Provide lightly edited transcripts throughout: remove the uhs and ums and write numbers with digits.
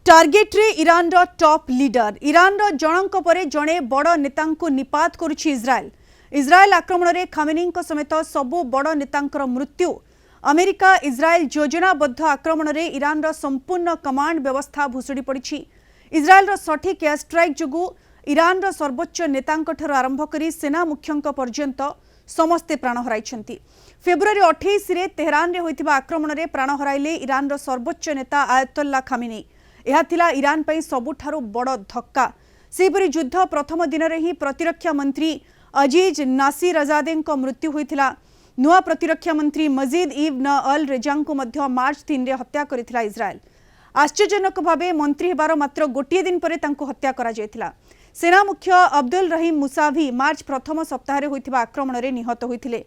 Target रे Iran रो top leader Iran रो जनक परे जणे बड़ नेता निपात करुछि इजराइल। इजराइल आक्रमण रे खामेनी समेत सबु बड़ नेतांकर मृत्यु। अमेरिका इजराइल योजनाबद्ध आक्रमण रे ईरान रो संपूर्ण कमांड व्यवस्था भुसुड़ी पड़ी। इजराइल रो सठिक एयर स्ट्राइक जोगु ईरान रो सर्वोच्च नेतांकठर आरंभ करी सेना मुख्यंक पर्यंत समस्ते प्राण हराइछन्ति। फेब्रुआरी 28 रे तेहरान रे होइतिबा आक्रमण रे प्राण हराइले ईरान रो सर्वोच्च नेता आयतुल्ला खामेनी। यह थिला ईरान पई सबुठारु बड़ धक्का। सेपरि युद्ध प्रथम दिन रे ही प्रतिरक्षा मंत्री अजीज नासिरजादे मृत्यु होइतिला। नुआ प्रतिरक्षा मंत्री मजीद इब्न अल रेजांग को मध्य मार्च 3 रे हत्या करिथिला इजराइल। आश्चर्यजनक भावे मंत्री हेबार मात्र गोटिए दिन परे तांको हत्या करा जायतिला। सेना मुख्य अब्दुल रहीम मुसावी मार्च प्रथम सप्ताह रे होइतिबा आक्रमण रे निहत होइतिले।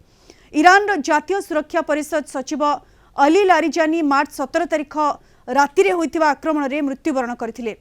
ईरान रो जातीय सुरक्षा परिषद सचिव अली लारिजानी मार्च 17 तारिख राति रे होइतिबा आक्रमण रे मृत्युवरण करथिले।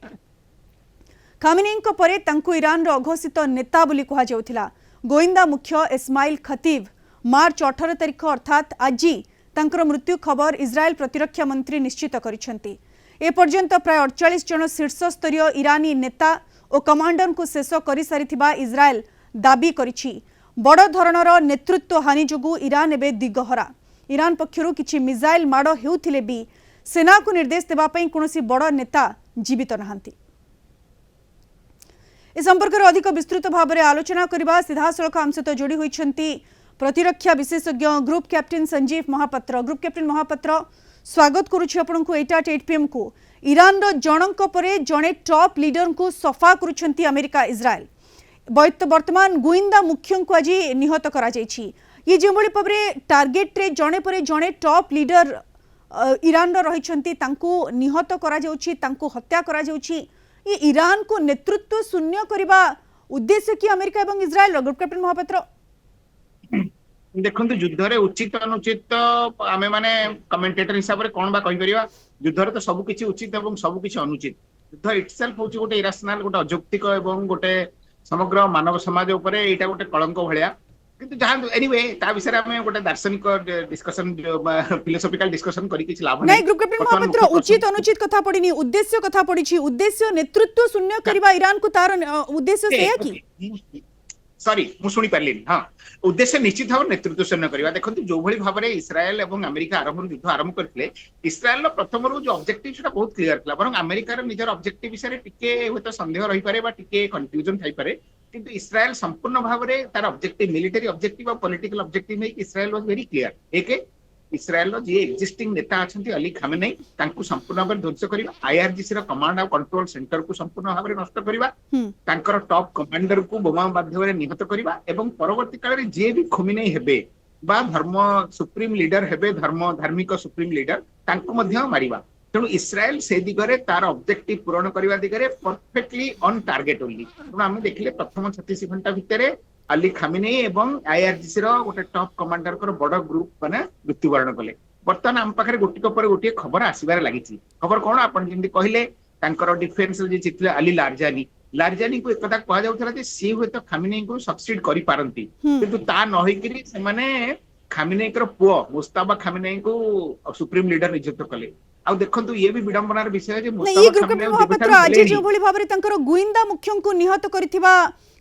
खामेनीଙ୍କ परे तांको ईरान रो अघोषित नेता बोली कहा जाउथिला। गोइंदा मुख्य इस्माइल खतीब मार्च 18 तारिख अर्थात आजी तांकर मृत्यु खबर इजराइल प्रतिरक्षा मंत्री निश्चित करिसेंती। ए पर्यंत प्राय 48 जन शीर्ष स्तरीय ईरानी नेता और कमांडर को शेष कर सारिथिबा इजराइल दाबी करिछि। बड़ धरणर नेतृत्व हानि जोगु ईरान एबे दिगहरा। ईरान पक्षरु किछि मिसाइल माड़ हेउथिले भी सेना को निर्देश देबा पई कोनोसी बड़ नेता जीवित नहांती। इस संपर्क में अधिक विस्तृत भाव में आलोचना करबा सीधासलख आम सहित जोड़ी होइछन्ती प्रतिरक्षा विशेषज्ञ group captain Sanjeev Mahapatra. Group captain Mahapatra स्वागत करुछि आपनकु 8 PM को। ईरान रो जनक परे जणे टॉप लीडर को सफा करुछन्ती अमेरिका इजराइल। वर्तमान गोइंदा मुख्य को आज निहत करा जायछि। ये जे भली पबरे टार्गेट रे जणे परे जणे टॉप लीडर ईरान रो रहिछन्ती तांको निहत करा जाउछि, तांको हत्या करा जाउछि। ये ईरान को नेतृत्व शून्य करबा उद्देश्य कि अमेरिका एवं इजराइल। ग्रुप कैप्टेन महापात्र देखो युद्ध रे उचित अनुचित आमे माने कमेंटेटर हिसाब रे कोन बा कहि परिबा। युद्ध रे तो सब किछि उचित एवं सब किछि अनुचित। युद्ध इटसेल्फ होछि गोटे इराशनल गोटे अजौक्तिक एवं गोटे समग्र मानव समाज ऊपर एटा गोटे कलंक भलिया। किंतु जहां एनीवे ता विषय रे हमें गोटे दार्शनिक डिस्कशन फिलोसॉफिकल डिस्कशन करी किछि लाभ नहीं। ग्रुप कैप्टेन महापात्र उचित अनुचित कथा पडिनी, उद्देश्य कथा पडिछि। उद्देश्य नेतृत्व शून्य करबा ईरान को तार उद्देश्य से कि सॉरी मु सुनी पारली। हां उद्देश्य निश्चित भाव नेतृत्व शून्य करबा। देखंतु जो भली भाव रे इस्राएल एवं अमेरिका युद्ध आरंभ करथिले इस्राएल रो प्रथम रो जो ऑब्जेक्टिव सेटा बहुत क्लियर थला। बरं अमेरिका रो निजर ऑब्जेक्टिव विषय रे टिके होत संदेह रही पारे बा टिके कंफ्यूजन थाई पारे। किंतु इस्राएल संपूर्ण भाव रे तार ऑब्जेक्टिव मिलिटरी ऑब्जेक्टिव और पॉलिटिकल ऑब्जेक्टिव में इस्राएल वाज वेरी क्लियर। एके इस्राएल रो जे एक्जिस्टिंग नेता अछंती अली खामेनी तांकु संपूर्ण भाव ध्वंस करिबा। आईआरजीसी रो कमांड और कंट्रोल सेंटर को संपूर्ण भाव रे नष्ट करिबा। तांकर टॉप कमांडर को बोमा माध्यम रे निहत करिबा एवं परवर्ती काल रे जे भी खमेनी हेबे बा धर्म सुप्रीम लीडर हेबे धार्मिक सुप्रीम लीडर तांको मध्य मारिबा। तेणु इस्राएल से दिगरे तार ऑब्जेक्टिव पूर्ण करबा दिगरे परफेक्टली ऑन टार्गेट ओनली। तेणु आमे देखिले प्रथम 36 घंटा भितरे अली खामेनी एवं आईआरजीसी रो गोटे टॉप कमांडर को बड़ ग्रुप माने मृत्युवरण कले। वर्तमान आम पाखरे गोटिक पर गोटिए खबर आसीबार लागिछि। खबर कोन आपण जेंति कहिले तांकर डिफेंस जे चितले अली लारजानी को एकता कहा जाउथला जे सी होय तो खामेनी को सक्सीड करि पारंती। किंतु ता न होई करी से माने खामेनी कर पुओ मुस्ताफा खामेनी को सुप्रीम लीडर नियुक्त कले। आ देखंतु ये भी विडंबनार विषय जे मुस्ताफा खामेनी महापात्र आज जो भली भाबरे तांकर गोइंदा मुख्यं को निहत करिथिबा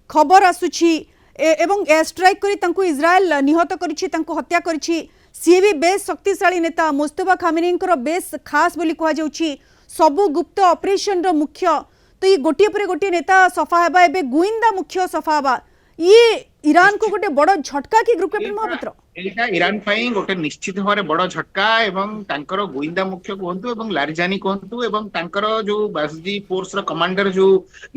खबर आसुछि एवं एयर स्ट्राइक करी तांको इजराइल निहत करिछि, तांको हत्या करिछि। सी भी बेस शक्तिशाली नेता मुस्तफा खामेनींकर बेस खास बोली कहा जाउछि। सबु गुप्त ऑपरेशन रो मुख्य तो ये गोटिए पर गोटिए नेता सफा हेबा एबे गोइंदा मुख्य सफा हेबा। ये ईरान को गोटे बड़ झटका कि ग्रुप कैप्टेन महापात्र एटा ईरान पई गोटे निश्चित भाव बड़ झटका एवं तांकर गोइंदा मुख्य कहंतु एवं लारजानी कहंतु एवं तांकर जो बासजी फोर्स रो कमांडर जो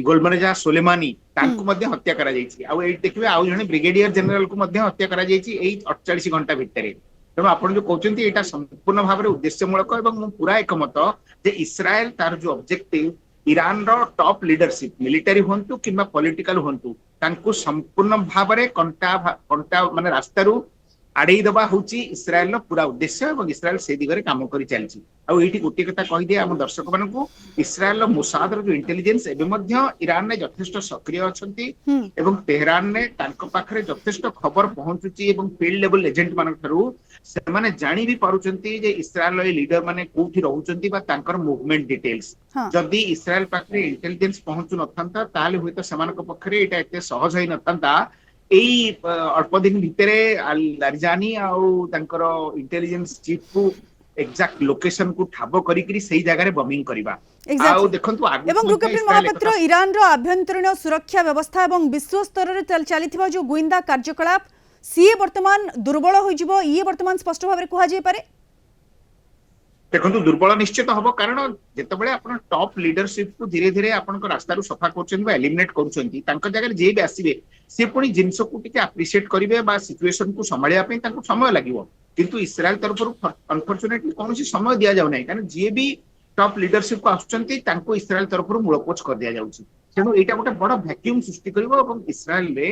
गोलमरेजा सोलेमानी तांको मध्ये हत्या करा जायछि। आ एई देखिबे आ जने ब्रिगेडियर जनरल को मध्ये हत्या करा जायछि एई 48 घंटा भितरे। तेणु आपण जो कहउचंती एटा संपूर्ण भाव उद्देश्यमूलक एवं मु पूरा एकमत जे इस्राएल तार जो ऑब्जेक्टिव ईरान रो टॉप लीडरशिप मिलिटरी होंतु किंबा पॉलिटिकल होंतु तांको संपूर्ण भाव में कंटा माने रास्तारू आड़े दबा होची इस्राएल रो पूरा उद्देश्य एवं इस्राएल से दिगरे काम करि चलछि। आ एठी गोटे कथा कहि दे हम दर्शक मानकु इस्राएल रो मोसाद रो जो इंटेलिजेंस एबे मध्य ईरान ने यथेष्ट सक्रिय अछंती एवं तेहरान ने तांको पाखरे यथेष्ट खबर पहुंचुची एवं फील्ड लेवल एजेंट मानक थारु ସେମାନେ ଜାଣି ବି ପାରୁଛନ୍ତି ଯେ ଇସ୍ରାଏଲ ଲିଡର ମାନେ କୋଉଠି ରହୁଛନ୍ତି ବା ତାଙ୍କର ମୁଭମେଣ୍ଟ ଡିଟେଲ୍ସ। ହଁ ଯଦି ଇସ୍ରାଏଲ ପାଖରେ ଇଣ୍ଟେଲିଜେନ୍ସ ପହଞ୍ଚୁ ନଥାନ୍ତା ତାହେଲେ ହୁଏତ ସେମାନଙ୍କ ପକ୍ଷରେ ଏଇଟା ଏତେ ସହଜ ହେଇନଥାନ୍ତା ଏଇ ଅଳ୍ପ ଦିନ ଭିତରେ ଲାରିଜାନି ଆଉ ତାଙ୍କର ଇଣ୍ଟେଲିଜେନ୍ସ ଚିଫ କୁ ଏକ୍ସାକ୍ଟ ଲୋକେସନ କୁ ଠାବ କରିକି ସେଇ ଜାଗାରେ ବମିଂ କରିବା। ଆଉ ଏକ୍ଜାକ୍ଟଲି। ଦେଖନ୍ତୁ ଆଗକୁ এবং ମଧ୍ୟ গ্রুপ ক্যাপ্টেন ଇସ୍ରାଏଲ মহাপাত্র ଏକଥା ইরানর আভ্যন্তরীণ সুরক্ষা ব্যবস্থা এবং বিশ্ব স্তরের চালিথিবা যে গুইন্দা কার্যকলাপ সিଏ বর্তমান দুর্বল হইଯିବ ইয়ে বর্তমান স্পষ্ট ভাবে কুহা যাই পারে। ଦେଖନ୍ତୁ ଦୁର୍ବଳ ନିଶ୍ଚିତ ହବ, କାରଣ ଯେତେବେଳେ ଆପଣ ଟପ୍ ଲିଡରସିପ କୁ ଧୀରେ ଧୀରେ ଆପଣଙ୍କ ରାସ୍ତାରୁ ସଫା କରୁଛନ୍ତି ବା ଏଲିମିନେଟ କରୁଛନ୍ତି, ତାଙ୍କ ଜାଗାରେ ଯିଏ ବି ଆସିବେ ସେ ପୁଣି ଜିନିଷକୁ ଟିକେ ଆପ୍ରିସିଏଟ କରିବେ ବା ସିଚୁଏସନକୁ ସମ୍ଭାଳିବା ପାଇଁ ତାଙ୍କୁ ସମୟ ଲାଗିବ। କିନ୍ତୁ ଇସ୍ରାଏଲ ତରଫରୁ ଅନଫର୍ଚୁନେଟଲି କୌଣସି ସମୟ ଦିଆଯାଉ ନାହିଁ, କାରଣ ଯିଏ ବି ଟପ୍ ଲିଡରସିପ କୁ ଆସୁଛନ୍ତି ତାଙ୍କୁ ଇସ୍ରାଏଲ ତରଫରୁ ମୂଳପୋଛ କରିଦିଆଯାଉଛି। ତେଣୁ ଏଇଟା ଗୋଟେ ବଡ ଭ୍ୟାକ୍ୟୁମ ସୃଷ୍ଟି କରିବ ଏବଂ ଇସ୍ରାଏଲରେ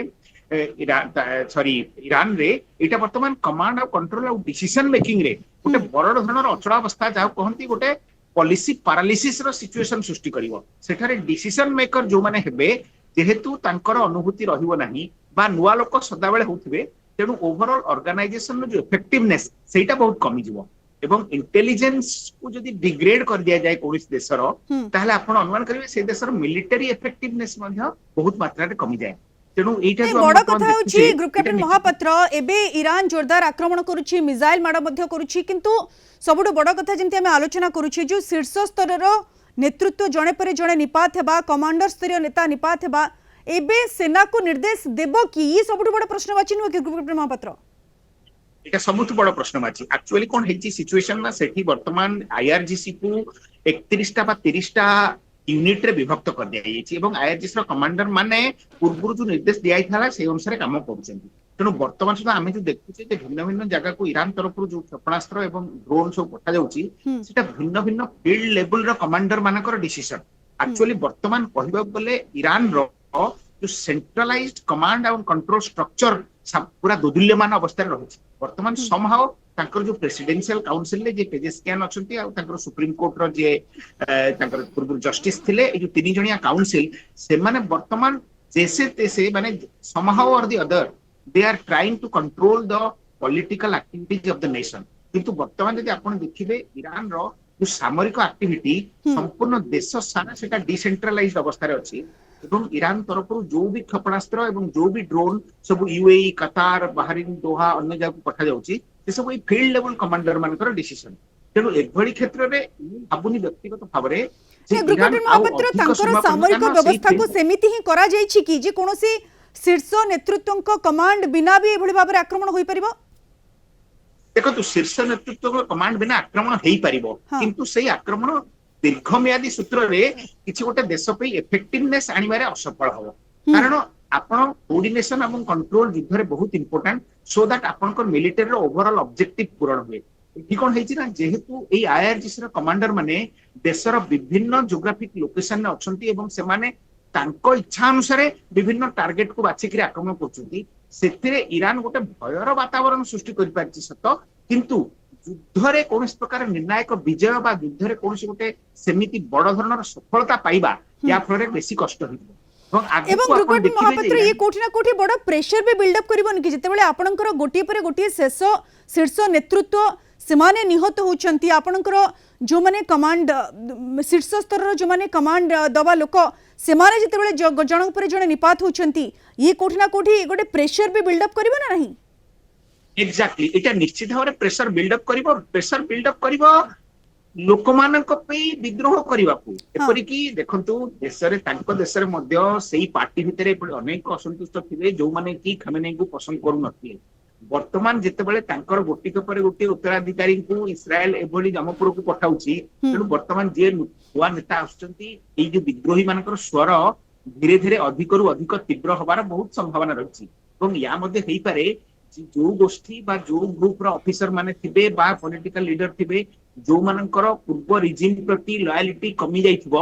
ଇରାନରେ ଏଇଟା ବର୍ତ୍ତମାନ କମାଣ୍ଡ ଆଉ କଣ୍ଟ୍ରୋଲ ଆଉ ଡିସିସନ ମେକିଂ ରେ ଗୋଟେ ବଡ ଧରଣର ଅଚଳାବସ୍ଥା ଯାହାକୁ କହନ୍ତି ଗୋଟେ ପଲିସି ପାରାଲିସିସ ର ସିଚୁଏସନ ସୃଷ୍ଟି କରିବ। ସେଠାରେ ଡିସିସନ ମେକର ଯୋଉମାନେ ହେବେ ଯେହେତୁ ତାଙ୍କର ଅନୁଭୂତି ରହିବ ନାହିଁ ବା ନୂଆ ଲୋକ ସଦାବେଳେ ହଉଥିବେ, ତେଣୁ ଓଭରଅଲ ଅର୍ଗାନାଇଜେସନ ଯୋଉ ଏଫେକ୍ଟିଭନେସ ସେଇଟା ବହୁତ କମିଯିବ ଏବଂ ଇଣ୍ଟେଲିଜେନ୍ସ କୁ ଯଦି ଡିଗ୍ରେଡ କରିଦିଆଯାଏ କୌଣସି ଦେଶର ତାହେଲେ ଆପଣ ଅନୁମାନ କରିବେ ସେ ଦେଶର ମିଲିଟାରୀ ଏଫେକ୍ଟିଭନେସ ମଧ୍ୟ ବହୁତ ମାତ୍ରାରେ କମିଯାଏ। ତେଣୁ ଏଇଟା ଯୋଉ বড় ଆମେ কথা হচ্ছে ଦେଖୁଛେ গ্রুপ ଏଇଟା ক্যাপ্টেন ନିଶ୍ଚିତ মহাপাত্র এবে ইরান জোরদার আক্রমণ করুছি মিসাইল মাড় মধ্য করুছি কিন্তু সবুঠু বড় কথা যেমতি আমি আলোচনা করুছি যে শীর্ষ স্তরর নেতৃত্ব জনে পরে জনে নিপাত হেবা কমান্ডর স্তরীয় নেতা নিপাত হেবা এবে সেনাকু নির্দেশ দেব কি ই সবুঠু বড় প্রশ্নবাচী নুহে কি গ্রুপ ক্যাপ্টেন মহাপাত্র? এটা ସବୁଠୁ ବଡ ପ୍ରଶ୍ନବାଚୀ। ଆକ୍ଚୁଆଲି କଣ ହେଇଛି ସିଚୁଏସନ ନା ସେଠି ବର୍ତ୍ତମାନ ଆଇଆରଜିସି କୁ 31ଟା ବା 30ଟା ୟୁନିଟ ରେ ବିଭକ୍ତ କରିଦିଆଯାଇଛି ଏବଂ ଆଇଆରଜିସି ର କମାଣ୍ଡର ମାନେ ପୂର୍ବରୁ ଯୋଉ ନିର୍ଦ୍ଦେଶ ଦିଆଯାଇଥିଲା ସେଇ ଅନୁସାରେ କାମ କରୁଛନ୍ତି। ତେଣୁ ବର୍ତ୍ତମାନ ସୁଦ୍ଧା ଆମେ ଯୋଉ ଦେଖୁଛେ ଯେ ଭିନ୍ନ ଭିନ୍ନ ଜାଗାକୁ ଇରାନ ତରଫରୁ ଯୋଉ କ୍ଷେପଣାସ୍ତ୍ର ଏବଂ ଡ୍ରୋନ ସବୁ ପଠାଯାଉଛି ସେଟା ଭିନ୍ନ ଭିନ୍ନ ଫିଲ୍ଡ ଲେଭେଲ ର କମାଣ୍ଡର ମାନଙ୍କର ଡିସିସନ। ଆକ୍ଚୁଆଲି ବର୍ତ୍ତମାନ କହିବାକୁ ଗଲେ ଇରାନର ଯୋଉ ସେଣ୍ଟ୍ରାଲାଇଜଡ କମାଣ୍ଡ ଏବଂ କଣ୍ଟ୍ରୋଲ ଷ୍ଟ୍ରକ୍ଚର ପୁରା ଦୋଦୁଲ୍ୟମାନ ଅବସ୍ଥାରେ ରହିଛି। ବର୍ତ୍ତମାନ ସମହାଓ ତାଙ୍କର ଯୋଉ ପ୍ରେସିଡେନ୍ସିଆଲ କାଉନସିଲରେ ଯେ ପେଜେସ୍କିଆନ ଅଛନ୍ତି ଆଉ ତାଙ୍କର ସୁପ୍ରିମକୋର୍ଟର ଯିଏ ତାଙ୍କର ପୂର୍ବରୁ ଜଷ୍ଟିସ ଥିଲେ, ଏଇ ଯୋଉ 3 ଜଣିଆ କାଉନସିଲ ସେମାନେ ବର୍ତ୍ତମାନ ଜେସେ ତେସେ ମାନେ somehow or the other they are trying to control the political activities of the nation. କିନ୍ତୁ ବର୍ତ୍ତମାନ ଯଦି ଆପଣ ଦେଖିବେ ଇରାନର ଯୋଉ ସାମରିକ ଆକ୍ଟିଭିଟି ସମ୍ପୂର୍ଣ୍ଣ ଦେଶ ସାରା ସେଟା ଡିସେଣ୍ଟ୍ରାଲାଇଜଡ ଅବସ୍ଥାରେ ଅଛି ଏବଂ ଇରାନ ତରଫରୁ ଯୋଉ ବି କ୍ଷେପଣାସ୍ତ୍ର ଏବଂ ଯୋଉ ବି ଡ୍ରୋନ ସବୁ ୟୁଏଇ, କତାର, ବାହାରିନ, ଦୋହା ଅନ୍ୟ ଜାଗାକୁ ପଠାଯାଉଛି ସେ ସବୁ ଏଇ ଫିଲ୍ଡ ଲେଭେଲ କମାଣ୍ଡର ମାନଙ୍କର ଡିସିସନ। ତେଣୁ ଏଭଳି କ୍ଷେତ୍ରରେ ମୁଁ ଭାବୁନି ବ୍ୟକ୍ତିଗତ ଭାବରେ ଯେ গ্রুপ ଇରାନ ক্যাপ্টেন ଆଉ মহাপাত্র ଅଧିକ তাঙ্কর ସମୟ সামরিক କାରଣ ସେଇ ব্যবস্থাକୁ সেমিতি হি করা যাইছি কি যে কোনসি শীর্ষ নেতৃত্বଙ୍କ কমান্ড বিনা বি এভଳି ভাবে আক্রমণ হোই পারিবো? ଦେଖନ୍ତୁ ଶୀର୍ଷ ନେତୃତ୍ୱ କମାଣ୍ଡ ବିନା ଆକ୍ରମଣ ହେଇପାରିବ, କିନ୍ତୁ ସେଇ ଆକ୍ରମଣ ଦୀର୍ଘମିଆଦୀ ସୂତ୍ରରେ କିଛି ଗୋଟେ ଦେଶ ପାଇଁ ଏଫେକ୍ଟିଭନେସ ଆଣିବାରେ ଅସଫଳ ହବ। କାରଣ ଆପଣ କୋର୍ଡିନେସନ ଏବଂ କଣ୍ଟ୍ରୋଲ ଯୁଦ୍ଧରେ ବହୁତ ଇମ୍ପୋର୍ଟାଣ୍ଟ ସୋ ଦ୍ୟାଟ ଆପଣଙ୍କର ମିଲିଟାରୀର ଓଭରଅଲ ଅବଜେକ୍ଟିଭ ପୂରଣ ହୁଏ। ଏଠି କଣ ହେଇଛି ନା ଯେହେତୁ ଏଇ ଆଇଆରଜିସି ର କମାଣ୍ଡର ମାନେ ଦେଶର ବିଭିନ୍ନ ଜୋଗ୍ରାଫିକ ଲୋକେସନରେ ଅଛନ୍ତି ଏବଂ ସେମାନେ ତାଙ୍କ ଇଚ୍ଛା ଅନୁସାରେ ବିଭିନ୍ନ ଟାର୍ଗେଟକୁ ବାଛିକିରି ଆକ୍ରମଣ କରୁଛନ୍ତି, ସେଥିରେ ଇରାନ ଗୋଟେ ଭୟର ବାତାବରଣ ସୃଷ୍ଟି କରିପାରିଛି ସତ, କିନ୍ତୁ ଯୁଦ୍ଧରେ କୌଣସି ପ୍ରକାର ନିର୍ଣ୍ଣାୟକ ବିଜୟ ବା ଯୁଦ୍ଧରେ କୌଣସି ଗୋଟେ ସେମିତି ବଡ ଧରଣର ସଫଳତା ପାଇବା ୟା ଫଳରେ ବେଶୀ କଷ୍ଟ ହେଇଯିବ। এবং গ্রুপ ক্যাপ্টেন মহাপাত্র ইয়ে কোটি না কোটি বড় প্রেশর বি বিল্ড আপ করিবনি কি যেতেবেলে আপনার গোটিয়ে পরে গোটিয়ে শেষ শীর্ষ নেতৃত্ব সেমানে নিহত হচ্ছন্তি আপনার जो माने कमांड शीर्ष स्तर जो माने कमांड दबा लोक सेमाने जेतेबेले जनक पर जने निपात होचंती ये कोठी ना कोठी गोटे प्रेशर भी बिल्ड अप करिवो ना नहीं? एग्जैक्टली एटा निश्चित भाव प्रेशर बिल्ड अप करिवो ଲୋକମାନଙ୍କ ପାଇଁ ବିଦ୍ରୋହ କରିବାକୁ। ଏପରିକି ଦେଖନ୍ତୁ ଦେଶରେ ତାଙ୍କ ଦେଶରେ ମଧ୍ୟ ସେଇ ପାର୍ଟି ଭିତରେ ଏପରି ଅନେକ ଅସନ୍ତୁଷ୍ଟ ଥିବେ ଯୋଉମାନେ କି ଖାମେନେଇଙ୍କୁ ପସନ୍ଦ କରୁନଥିଲେ। ବର୍ତ୍ତମାନ ଯେତେବେଳେ ତାଙ୍କର ଗୋଟିକ ପରେ ଗୋଟିଏ ଉତ୍ତରାଧିକାରୀଙ୍କୁ ଇସ୍ରାଏଲ ଏଭଳି ଜମପୁରକୁ ପଠାଉଛି, ତେଣୁ ବର୍ତ୍ତମାନ ଯିଏ ନୂଆ ନେତା ଆସୁଛନ୍ତି ଏଇ ଯୋଉ ବିଦ୍ରୋହୀ ମାନଙ୍କର ସ୍ୱର ଧୀରେ ଧୀରେ ଅଧିକରୁ ଅଧିକ ତୀବ୍ର ହବାର ବହୁତ ସମ୍ଭାବନା ରହିଛି ଏବଂ ୟା ମଧ୍ୟ ହେଇପାରେ ଯୋଉ ଗୋଷ୍ଠୀ ବା ଯୋଉ ଗ୍ରୁପର ଅଫିସର ମାନେ ଥିବେ ବା ପଲିଟିକାଲ ଲିଡର ଥିବେ ଯୋଉମାନଙ୍କର ପୂର୍ବ ରିଜିମ ପ୍ରତି ଲୟାଲିଟି କମି ଯାଇଥିବ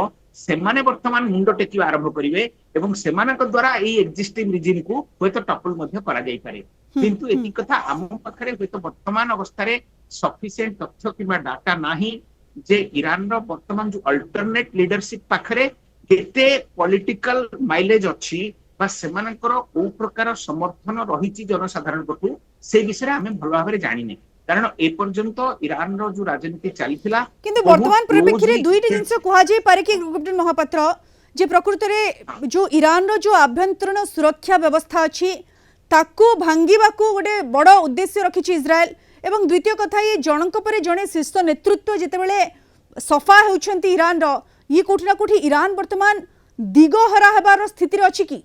ସେମାନେ ବର୍ତ୍ତମାନ ମୁଣ୍ଡ ଟେକିବା ଆରମ୍ଭ କରିବେ ଏବଂ ସେମାନଙ୍କ ଦ୍ୱାରା ଏଇ ଏକ୍ଜିଷ୍ଟିଂ ରିଜିମକୁ ହୁଏତ ଟପଲ ମଧ୍ୟ କରାଯାଇପାରେ। କିନ୍ତୁ ଏତିକି କଥା ଆମ ପାଖରେ ହୁଏତ ବର୍ତ୍ତମାନ ଅବସ୍ଥାରେ ସଫିସିଏଣ୍ଟ ତଥ୍ୟ କିମ୍ବା ଡାଟା ନାହିଁ ଯେ ଇରାନର ବର୍ତ୍ତମାନ ଯୋଉ ଅଲ୍ଟରନେଟ ଲିଡରସିପ ପାଖରେ କେତେ ପଲିଟିକାଲ ମାଇଲେଜ ଅଛି ବା ସେମାନଙ୍କର କୋଉ ପ୍ରକାର ସମର୍ଥନ ରହିଛି ଜନସାଧାରଣଙ୍କଠୁ ସେ ବିଷୟରେ ଆମେ ଭଲ ଭାବରେ ଜାଣିନେ। कारण ए पर्यंत ईरान रो जो राजनीति चलीथिला किंतु वर्तमान परिप्रेक्षी रे दुईटी जिंस कुहा जाई पारे कि कैप्टेन महापात्र जे प्रकृत रे जो ईरान रो जो आभ्यंतरण सुरक्षा व्यवस्था अछि ताकू भांगीबाकू गोटे बड़ उद्देश्य रखिछि इजराइल एवं द्वितीय कथा ये जनक परे जणे शीर्ष नेतृत्व जेतेबेले सफा हेउछंती ईरान रो ये कोठी ना कोठी ईरान वर्तमान दिगहरा हेबार स्थिति रे अछि कि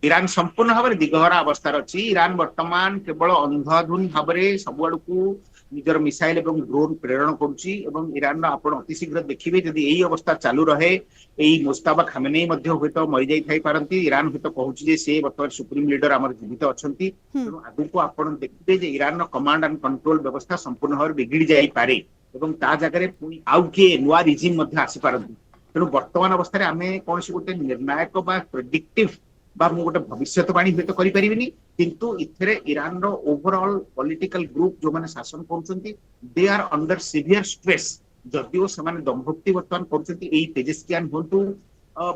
ईरान संपूर्ण भाव दिगहरा अवस्था अच्छी ईरान वर्तमान केवल अंधाधुन भाव सब आड़ को निजर मिसाइल एवं ड्रोन प्रेरण करुच्ची ईरान आपण अति शीघ्र देखिए जदि यही अवस्था चालू रहे यही मुस्ताफा खामेनेई हूँ मरी जाई पारती ईरान हूँ कहूँ से बर्तमान सुप्रीम लीडर आम जीवित अच्छा तेणु आगू आप देखिए ईरान कमांड एंड कंट्रोल व्यवस्था संपूर्ण भाव बिगिड़ी जापे ता जगह पुणी आउ किए नुआ रिजिम आसीपारती तेणु वर्तमान अवस्था आम कौन गोटे निर्णायक प्रेडिक्टिव गोटे भविष्यवाणी हूँ करें किंतु इथे ईरान रो ओवरऑल पॉलिटिकल ग्रुप जो माने शासन करुछंती they are under severe stress जदिओ से दंभक्ति वर्तमान करुछंती तेजस्वियान होंतु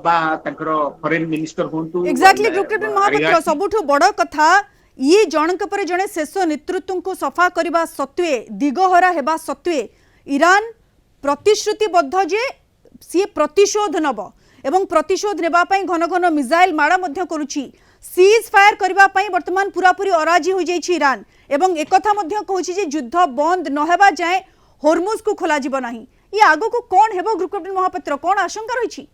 बा तांकर फॉरेन मिनिस्टर होंतु एग्जैक्टली ग्रुप कैप्टन महापात्र सबुठु बड़ कथा ये जनक पर जने शेष नेतृत्व को सफा करबा सत्वे दिगहरा हेबा सत्वे ईरान प्रतिश्रुतिबद्ध जे सी प्रतिशोध नब एवं प्रतिशोध नेबा पई घन घन मिसाइल माड़ा मध्य करुछि सीज फायर करबा पई वर्तमान पूरापूरी अराजी हो जाइछि ईरान एवं एकथा मध्य कहूछि जे युद्ध बंद न हेबा जाय हॉर्मुज को खोला जिवो नाही ये आगो को कोन हेबो ग्रुप कैप्टन महापात्र कोन आशंका रहिछि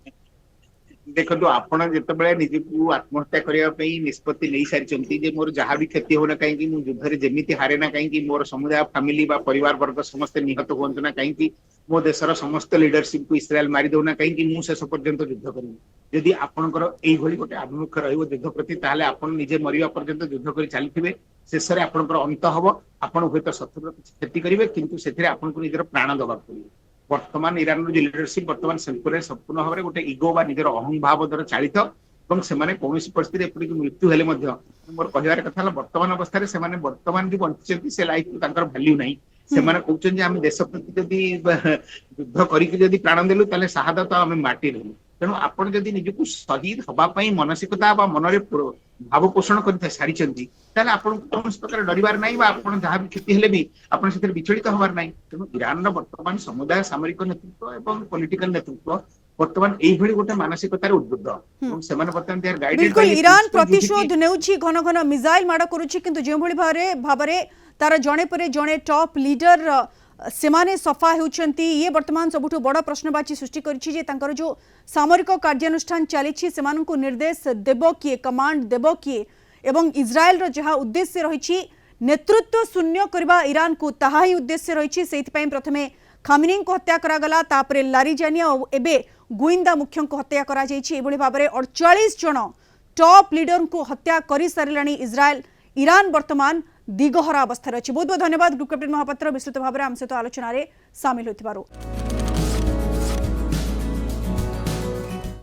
देखो आपण जितेबाला निजकू आत्महत्या करने निष्पत्ति नहीं सारी जे मोर जहाँ भी क्षति होना कहीं युद्ध जमी हारे ना कहीं मोर समुदाय फैमिली परिवार वर्ग समस्त निहत हूँ ना कहीं मो देशर समस्त लीडरशिप को इस्राएल मारी दौना कहीं शेष पर्यंत युद्ध करी जदि आपणकर यही गोटे आभिमुख्य रुद्ध प्रति ताले आपण निजे मरिया पर्यंत युद्ध कर चली शेष में आपंकर अंत हम आपड़ हूँ शत्रु क्षति करेंगे किंतु से आपको निजर प्राण दबा पड़े वर्तमान ईरान जो लीडरशिप वर्तमान संपूर्ण भाव में गोटे इगो बा निजर अहं भाव द्वारा चालित और से कौन परिस्थिति एपरिक मृत्यु हेले मोर कहबार कथा वर्तमान अवस्था से वर्तमान जो बंची से लाइफ को भैल्यू नहीं से कहते आम देश प्रति जदि युद्ध करके प्राण देलु ताले शहादत आम माटी रहलु तेणु आपण जदि निजको शहीद हवाई मानसिकता मन भाव पोषण कर सारी आपको कौन प्रकार डरबार ना जहाँ भी क्षति हेले भी आप विचलित हबार ना तेणु ईरान वर्तमान समुदाय सामरिक नेतृत्व और पॉलिटिकल नेतृत्व वर्तमान यही गोटे मानसिकतार उद्बुद्ध से बिल्कुल ईरान प्रतिशोध नेउछि घन घन मिसाइल माड़ करुछि किंतु जो भाव तार जणे पर जणे टॉप लीडर सेमाने सफा होउछंती ये वर्तमान सबुठु बड़ प्रश्नवाची सृष्टि करिछि जे तांकर जो सामरिक कार्यानुष्ठान चली सेमानंकु निर्देश देबो किए कमांड देबो किए एवं इजराइल रो जहा उद्देश्य रहिछि नेतृत्व शून्य करबा ईरान को ताहा ही उद्देश्य रहिछि सेति पई प्रथमे खामेनेई को हत्या करा गला तापरे लारिजानी और एबे गोइंदा मुख्य को हत्या करा जाइछि एभली भाबरे 48 जण टॉप लीडर को हत्या करि सारिलानी इजराइल ईरान वर्तमान दिगहरा अवस्था अच्छी बहुत बहुत धन्यवाद ग्रुप कैप्टन महापात्र विस्तृत भाव में आम सहित आलोचन सामिल होइथिबारु।